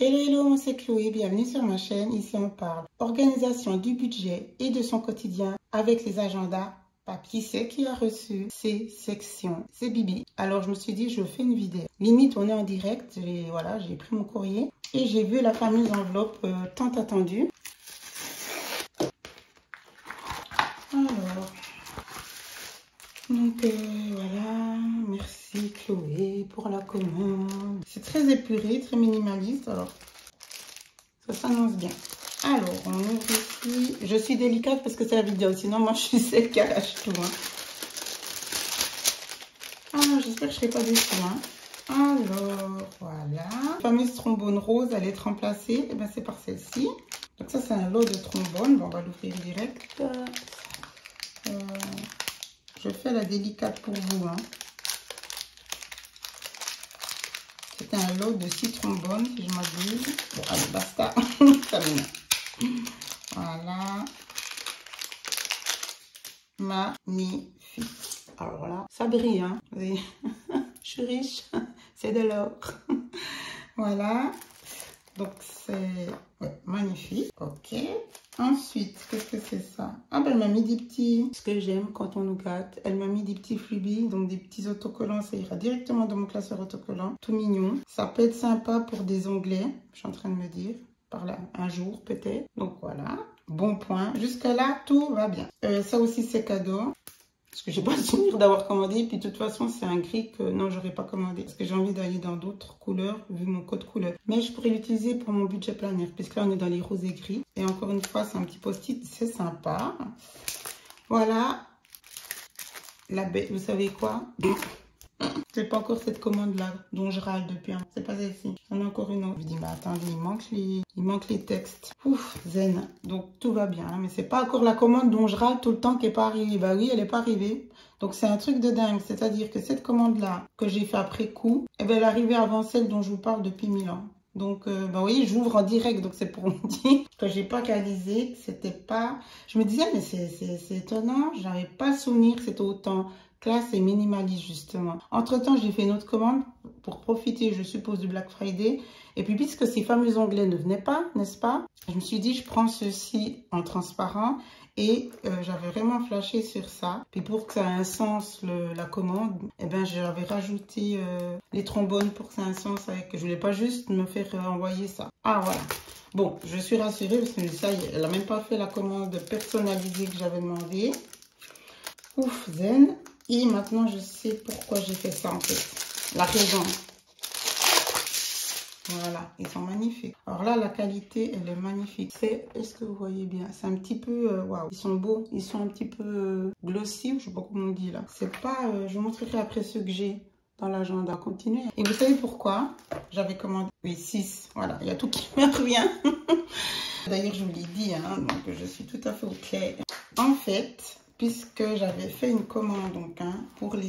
Hello, hello, moi c'est Chloé, bienvenue sur ma chaîne. Ici on parle organisation du budget et de son quotidien avec les agendas papier. C'est qui a reçu ces sections, c'est Bibi. Alors je me suis dit, je fais une vidéo. Limite, on est en direct, voilà, j'ai pris mon courrier et j'ai vu la fameuse enveloppe tant attendue. Alors, donc voilà, merci Chloé pour la commande. C'est très épuré, très minimaliste, alors ça s'annonce bien. Alors, on ouvre ici. Je suis délicate parce que c'est la vidéo, sinon moi je suis celle qui arrache tout. Hein. Ah, j'espère que je ne serai pas déçue. Hein. Alors, voilà. La fameuse trombone rose, elle est remplacée. Et bien, c'est par celle-ci. Donc ça, c'est un lot de trombone. Bon, on va l'ouvrir direct. Je fais la délicate pour vous. Hein. C'est un lot de 6 trombones, si je m'abuse. Bon, allez, basta. Ça m'énerve. Voilà. Magnifique. Alors là, ça brille. Hein. Je suis riche. C'est de l'or. Voilà. Donc, c'est magnifique. Ok. Ensuite, qu'est-ce que c'est ça? Ah ben, elle m'a mis des petits... Ce que j'aime quand on nous gâte. Elle m'a mis des petits freebies, donc des petits autocollants. Ça ira directement dans mon classeur autocollant. Tout mignon. Ça peut être sympa pour des onglets. Je suis en train de me dire. Par là, un jour peut-être. Donc voilà. Bon point. Jusqu'à là, tout va bien. Ça aussi, c'est cadeau. Parce que j'ai pas le souvenir d'avoir commandé. Puis de toute façon, c'est un gris que non, j'aurais pas commandé. Parce que j'ai envie d'aller dans d'autres couleurs, vu mon code couleur. Mais je pourrais l'utiliser pour mon budget planaire. Puisque là, on est dans les roses et gris. Et encore une fois, c'est un petit post-it. C'est sympa. Voilà. La bête, vous savez quoi? C'est pas encore cette commande-là dont je râle depuis. Hein. C'est pas celle-ci. J'en ai encore une autre. Je dis, mais attendez, il manque les textes. Ouf, zen. Donc, tout va bien. Hein. Mais c'est pas encore la commande dont je râle tout le temps qui est pas arrivée. Bah oui, elle est pas arrivée. Donc, c'est un truc de dingue. C'est-à-dire que cette commande-là, que j'ai fait après coup, eh ben, elle est arrivée avant celle dont je vous parle depuis 1000 ans. Donc, bah oui, j'ouvre en direct. Donc, c'est pour vous dire que j'ai pas réalisé que c'était pas... Je me disais, mais c'est étonnant. J'avais pas le souvenir que c'était autant... classe et minimaliste justement. Entre temps, j'ai fait une autre commande pour profiter, je suppose, du Black Friday. Et puis, puisque ces fameux onglets ne venaient pas, n'est-ce pas? Je me suis dit, je prends ceci en transparent. Et j'avais vraiment flashé sur ça. Puis pour que ça ait un sens, la commande, eh ben, j'avais rajouté les trombones pour que ça ait un sens. Avec, je voulais pas juste me faire envoyer ça. Ah, voilà. Bon, je suis rassurée parce que ça, elle n'a même pas fait la commande personnalisée que j'avais demandé. Ouf, zen. Et maintenant, je sais pourquoi j'ai fait ça en fait. La raison. Voilà, ils sont magnifiques. Alors là, la qualité, elle est magnifique. Est-ce que vous voyez bien? C'est un petit peu, waouh, ils sont beaux. Ils sont un petit peu glossy, je sais pas comment on dit là. C'est pas, je vous montrerai après ceux que j'ai dans l'agenda. Continuez. Et vous savez pourquoi? J'avais commandé, oui, 6. Voilà, il y a tout qui me revient. D'ailleurs, je vous l'ai dit, hein, donc je suis tout à fait au clair. En fait... puisque j'avais fait une commande donc hein, pour les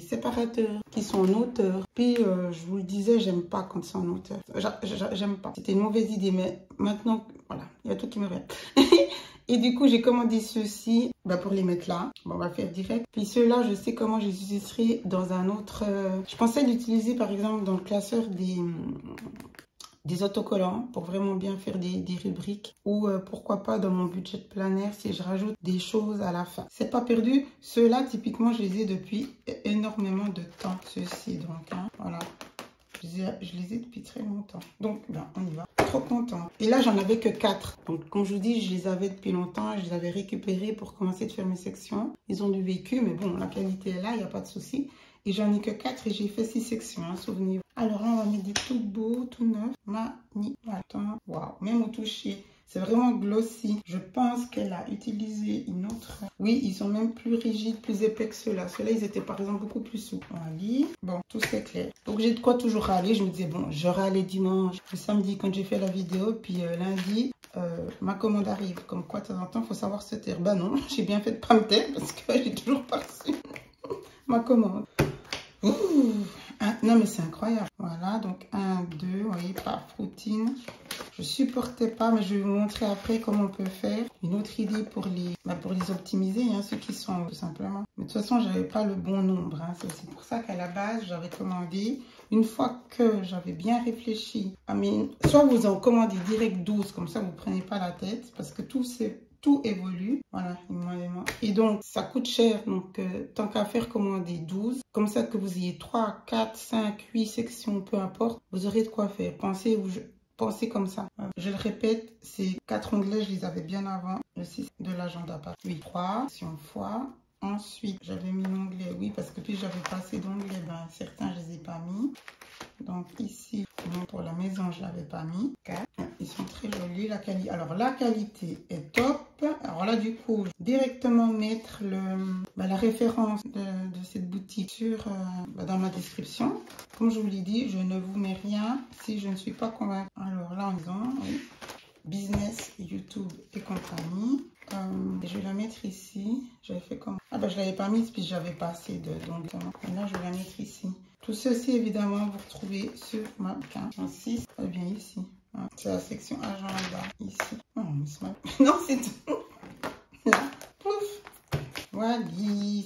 séparateurs qui sont en hauteur. Puis je vous le disais, j'aime pas quand c'est en hauteur. J'aime pas. C'était une mauvaise idée, mais maintenant, voilà, il y a tout qui me revient. Et du coup, j'ai commandé ceux-ci pour les mettre là. Bon, on va faire direct. Puis ceux-là, je sais comment je les utiliserai dans un autre... Je pensais l'utiliser par exemple dans le classeur des autocollants pour vraiment bien faire des rubriques ou pourquoi pas dans mon budget planaire si je rajoute des choses à la fin. C'est pas perdu. Ceux-là, typiquement, je les ai depuis énormément de temps. Ceux-ci, donc, hein, voilà. Je les ai depuis très longtemps. Donc, ben, on y va. Trop content. Et là, j'en avais que 4. Donc, comme je vous dis, je les avais depuis longtemps. Je les avais récupérés pour commencer de faire mes sections. Ils ont du vécu, mais bon, la qualité est là, il n'y a pas de souci. Et j'en ai que 4 et j'ai fait 6 sections, hein, souvenez-vous. Alors, on va mettre des tout beaux, tout neufs. Magnifique. Attends, waouh. Même au toucher, c'est vraiment glossy. Je pense qu'elle a utilisé une autre. Oui, ils sont même plus rigides, plus épais que ceux-là. Ceux-là, ils étaient par exemple beaucoup plus souples. On lit. Bon, tout c'est clair. Donc, j'ai de quoi toujours râler. Je me disais, bon, je râlais dimanche, le samedi quand j'ai fait la vidéo. Puis lundi, ma commande arrive. Comme quoi, de temps en temps, il faut savoir se taire. Ben non, j'ai bien fait de pas me taire parce que j'ai toujours pas reçu ma commande. Ouh. Ah, non, mais c'est incroyable. Voilà, donc 1, 2, vous voyez, par routine. Je supportais pas, mais je vais vous montrer après comment on peut faire. Une autre idée pour les optimiser, hein, ceux qui sont tout simplement. Mais de toute façon, j'avais pas le bon nombre. Hein. C'est aussi pour ça qu'à la base, j'avais commandé. Une fois que j'avais bien réfléchi, soit vous en commandez direct 12, comme ça vous prenez pas la tête, parce que tout évolue. Voilà, et donc ça coûte cher, donc tant qu'à faire, commander 12, comme ça que vous ayez 3, 4, 5, 8 sections, peu importe, vous aurez de quoi faire. Pensez comme ça. Je le répète, ces 4 onglets, je les avais bien avant le 6 de l'agenda. 8, 3, si on fois. Ensuite, j'avais mis l'onglet, oui, parce que puis j'avais pas assez d'onglets, ben, certains je les ai pas mis. Donc ici, pour la maison, je l'avais pas mis. 4. Ils sont très jolis. Alors la qualité est top. Alors là, du coup, je vais directement mettre la référence de cette boutique dans ma description. Comme je vous l'ai dit, je ne vous mets rien si je ne suis pas convaincue. Alors là, on a business, YouTube et compagnie. Je vais la mettre ici. J'avais fait comme... Ah ben je l'avais pas mise puis j'avais pas assez donc là je vais la mettre ici. Tout ceci évidemment vous retrouvez sur ma carte 6. Elle vient ici. C'est la section agenda ici. Oh, non c'est tout. Là, pouf. Voilà,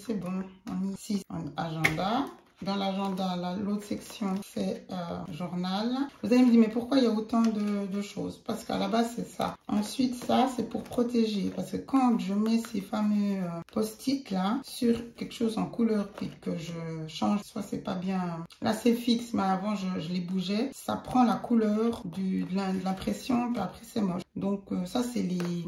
c'est bon. On est ici en agenda. Dans l'agenda, l'autre section, c'est journal. Vous allez me dire, mais pourquoi il y a autant de choses? Parce qu'à la base, c'est ça. Ensuite, ça, c'est pour protéger. Parce que quand je mets ces fameux post-it là sur quelque chose en couleur, puis que je change, soit c'est pas bien. Là, c'est fixe, mais avant, je les bougeais. Ça prend la couleur de l'impression, puis après, c'est moche. Donc, ça, c'est les...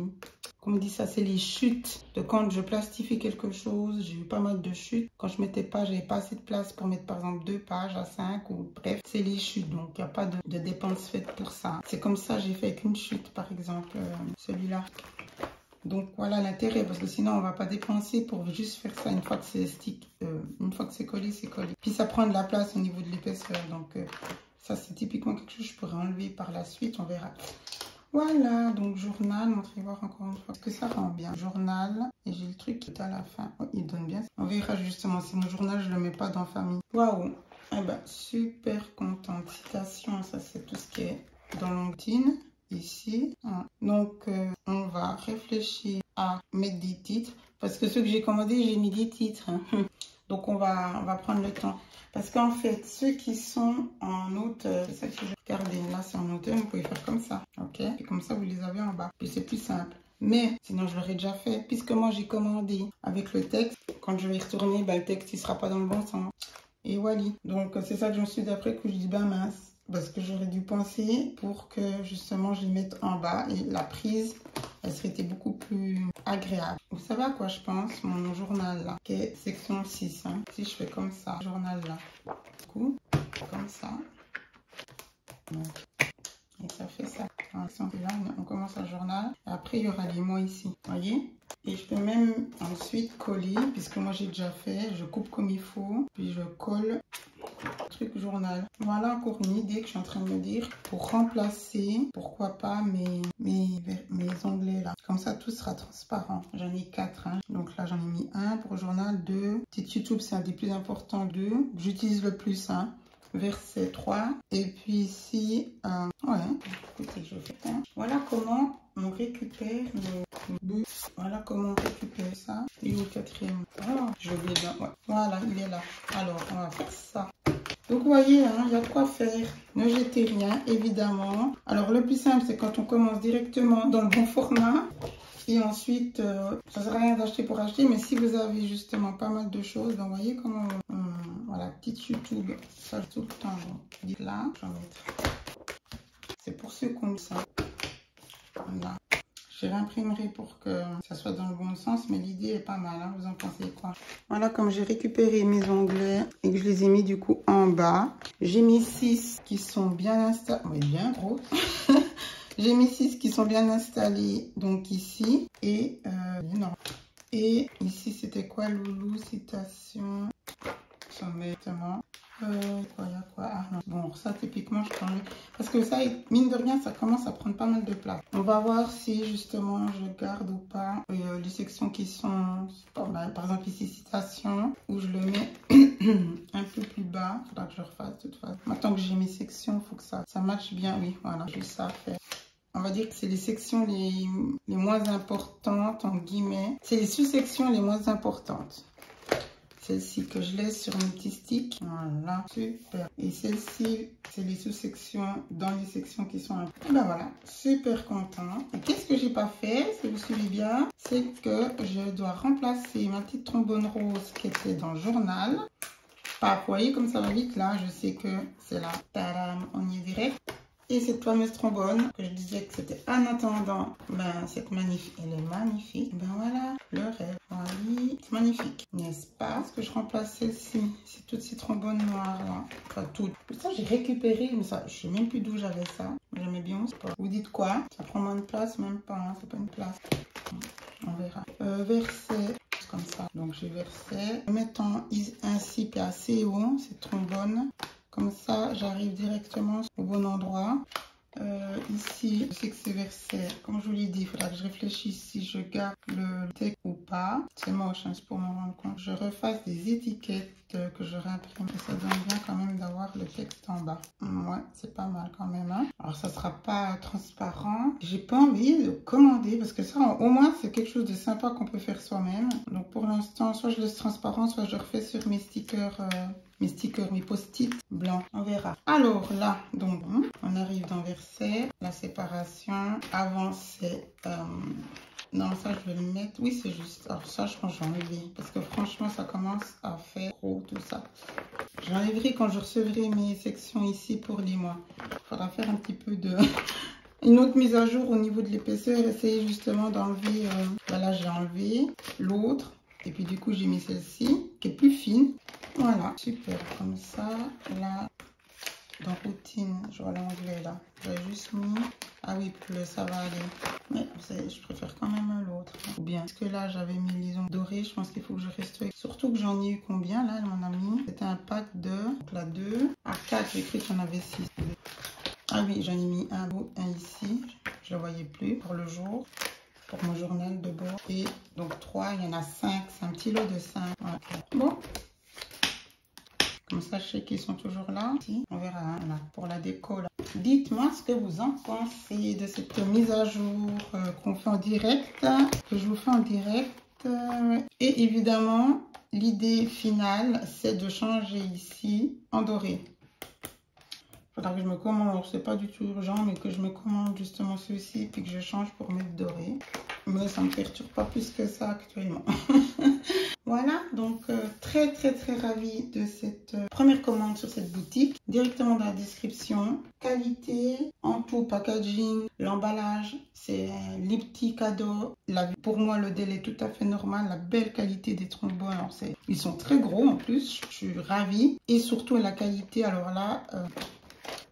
Comme on dit ça, c'est les chutes de quand je plastifie quelque chose. J'ai eu pas mal de chutes. Quand je mettais pas, j'avais pas assez de place pour mettre par exemple 2 pages à 5 ou bref, c'est les chutes. Donc il n'y a pas de dépenses faites pour ça. C'est comme ça, j'ai fait avec une chute par exemple, celui-là. Donc voilà l'intérêt parce que sinon on va pas dépenser pour juste faire ça une fois que c'est stick. Une fois que c'est collé, c'est collé. Puis ça prend de la place au niveau de l'épaisseur. Donc ça c'est typiquement quelque chose que je pourrais enlever par la suite, on verra. Voilà, donc journal, montrez voir encore une fois que ça rend bien. Journal, et j'ai le truc qui est à la fin. Oh, il donne bien. On verra justement si mon journal, je le mets pas dans famille. Waouh, eh ben, super contente. Citation, ça c'est tout ce qui est dans LinkedIn, ici. Donc, on va réfléchir à mettre des titres. Parce que ceux que j'ai commandés, j'ai mis des titres. Donc, on va prendre le temps. Parce qu'en fait, ceux qui sont en auteur, c'est ça que je vais regarder. Là, c'est en auteur, vous pouvez faire comme ça. Ok? Et comme ça, vous les avez en bas. Puis c'est plus simple. Mais sinon, je l'aurais déjà fait. Puisque moi, j'ai commandé avec le texte. Quand je vais y retourner, ben, le texte, il ne sera pas dans le bon sens. Et voilà. Donc, c'est ça que j'en suis d'après que je dis, ben mince. Parce que j'aurais dû penser pour que justement je les mette en bas et la prise, elle serait été beaucoup plus agréable. Vous savez à quoi je pense? Mon journal là, qui est section 6. Hein. Si je fais comme ça, journal là, du coup, comme ça. Et ça fait ça. Là, on commence un journal. Et après, il y aura les mots ici. Voyez? Et je peux même ensuite coller, puisque moi j'ai déjà fait. Je coupe comme il faut. Puis je colle. Truc journal. Voilà encore une idée que je suis en train de me dire pour remplacer, pourquoi pas mes onglets là. Comme ça tout sera transparent. J'en ai 4. Hein. Donc là j'en ai mis 1 pour le journal, 2. Petit YouTube c'est un des plus importants, 2. J'utilise le plus. Hein. Verset 3. Et puis ici, ouais, écoutez, je fais ça. Voilà comment on récupère nos... Voilà comment on récupère ça. Et le quatrième. Oh, je l'ai bien. Ouais. Voilà, il est là. Alors, on va faire ça. Donc, vous voyez, hein, il y a de quoi faire. Ne jetez rien, évidemment. Alors, le plus simple, c'est quand on commence directement dans le bon format. Et ensuite, ça ne sert à rien d'acheter pour acheter. Mais si vous avez justement pas mal de choses, donc, vous voyez comment... voilà, petite YouTube. Ça, tout le temps. Donc, là, j'en mettrai. C'est pour ceux qui ont ça. Voilà. Je l'imprimerai pour que ça soit dans le bon sens, mais l'idée est pas mal, hein, vous en pensez quoi? Voilà, comme j'ai récupéré mes onglets et que je les ai mis du coup en bas, j'ai mis 6 qui sont bien installés, oui, bien gros. J'ai mis 6 qui sont bien installés, donc ici, et non. Et ici, c'était quoi, Loulou, citation, exactement. Quoi, y a quoi? Ah non. Bon, ça typiquement je prends parce que ça, mine de rien, ça commence à prendre pas mal de place. On va voir si justement je garde ou pas les sections qui sont pas mal. Par exemple ici citation, où je le mets un peu plus bas. Il faudra que je refasse de toute façon. Maintenant que j'ai mes sections, il faut que ça matche bien. Oui, voilà, juste ça à faire. On va dire que c'est les sections les moins importantes, en guillemets. C'est les sous-sections les moins importantes. Celle-ci que je laisse sur mon petit stick. Voilà, super. Et celle-ci, c'est les sous-sections dans les sections qui sont un peu... Ben voilà, super content. Et qu'est-ce que j'ai pas fait, si vous suivez bien, c'est que je dois remplacer ma petite trombone rose qui était dans le journal. Pas, vous voyez comme ça va vite là, je sais que c'est là. Tadam, on y est direct. Et cette fameuse trombone, que je disais que c'était en attendant, ben cette magnifique, elle est magnifique. Ben voilà, le rêve, voilà, c'est magnifique, n'est-ce pas? Parce que je remplace celle-ci, c'est toutes ces trombones noires là, enfin toutes. Ça j'ai récupéré, mais ça, je sais même plus d'où j'avais ça. J'aimais bien, c'est pas. Vous dites quoi? Ça prend moins de place, même pas, hein, c'est pas une place. On verra. Verset. Comme ça, donc j'ai versé, mettant ainsi puis assez haut cette trombone. Comme ça, j'arrive directement au bon endroit. Ici, je sais que c'est versé. Comme je vous l'ai dit, il faudra que je réfléchisse si je garde le texte ou pas. C'est moche, hein, c'est pour me rendre compte. Je refasse des étiquettes que je réimprime. Ça donne bien quand même d'avoir le texte en bas. Ouais, c'est pas mal quand même. Hein. Alors, ça sera pas transparent. J'ai pas envie de commander parce que ça, au moins, c'est quelque chose de sympa qu'on peut faire soi-même. Donc, pour l'instant, soit je laisse transparent, soit je refais sur mes stickers... mes post-it blancs, on verra. Alors là, donc, on arrive dans verset, la séparation. Avant, c'est... non, ça, je vais le mettre. Oui, c'est juste. Alors ça, je pense que j'enlèverai. Parce que franchement, ça commence à faire trop, tout ça. J'enlèverai quand je recevrai mes sections ici pour les mois. Il faudra faire un petit peu de... Une autre mise à jour au niveau de l'épaisseur. Essayer justement d'enlever... Voilà, j'ai enlevé l'autre. Et puis du coup, j'ai mis celle-ci, qui est plus fine. Voilà, super, comme ça, là, dans routine, je vois l'onglet là, j'ai juste mis, ah oui, plus ça va aller, mais je préfère quand même l'autre, ou bien, parce que là, j'avais mis les ongles dorés, je pense qu'il faut que je reste avec, surtout que j'en ai eu combien, là, mon ami, c'était un pack de, donc là, 2, à 4, j'ai écrit qu'il y en avait 6, ah oui, j'en ai mis un ici, je ne le voyais plus pour le jour, pour mon journal de bord, et donc 3, il y en a 5, c'est un petit lot de 5, ouais. Bon. Comme ça, je sais qu'ils sont toujours là. On verra hein, là, pour la déco. Dites-moi ce que vous en pensez de cette mise à jour qu'on fait en direct. Que je vous fais en direct. Et évidemment, l'idée finale, c'est de changer ici en doré. Il faudra que je me commande. C'est pas du tout urgent, mais que je me commande justement ceci. Puis que je change pour mettre doré. Mais ça ne me perturbe pas plus que ça actuellement. Voilà, donc très ravie de cette première commande sur cette boutique. Directement dans la description. Qualité, en tout, packaging, l'emballage, c'est les petits cadeaux. Pour moi, le délai est tout à fait normal. La belle qualité des trombones, alors ils sont très gros en plus. Je suis ravie. Et surtout la qualité, alors là...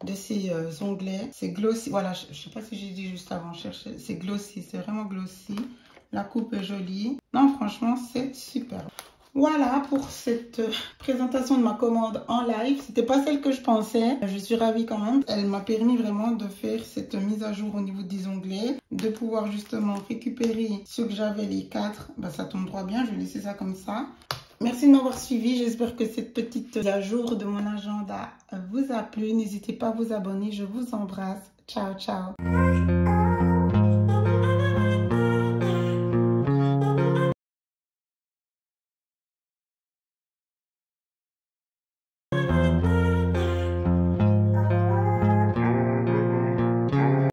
de ces onglets, c'est glossy, voilà, je sais pas si j'ai dit juste avant, c'est glossy, c'est vraiment glossy, la coupe est jolie, non franchement c'est super. Voilà pour cette présentation de ma commande en live, c'était pas celle que je pensais, je suis ravie quand même, elle m'a permis vraiment de faire cette mise à jour au niveau des onglets, de pouvoir justement récupérer ceux que j'avais les 4, bah, ça tombe droit bien, je vais laisser ça comme ça. Merci de m'avoir suivi. J'espère que cette petite mise à jour de mon agenda vous a plu. N'hésitez pas à vous abonner. Je vous embrasse. Ciao, ciao.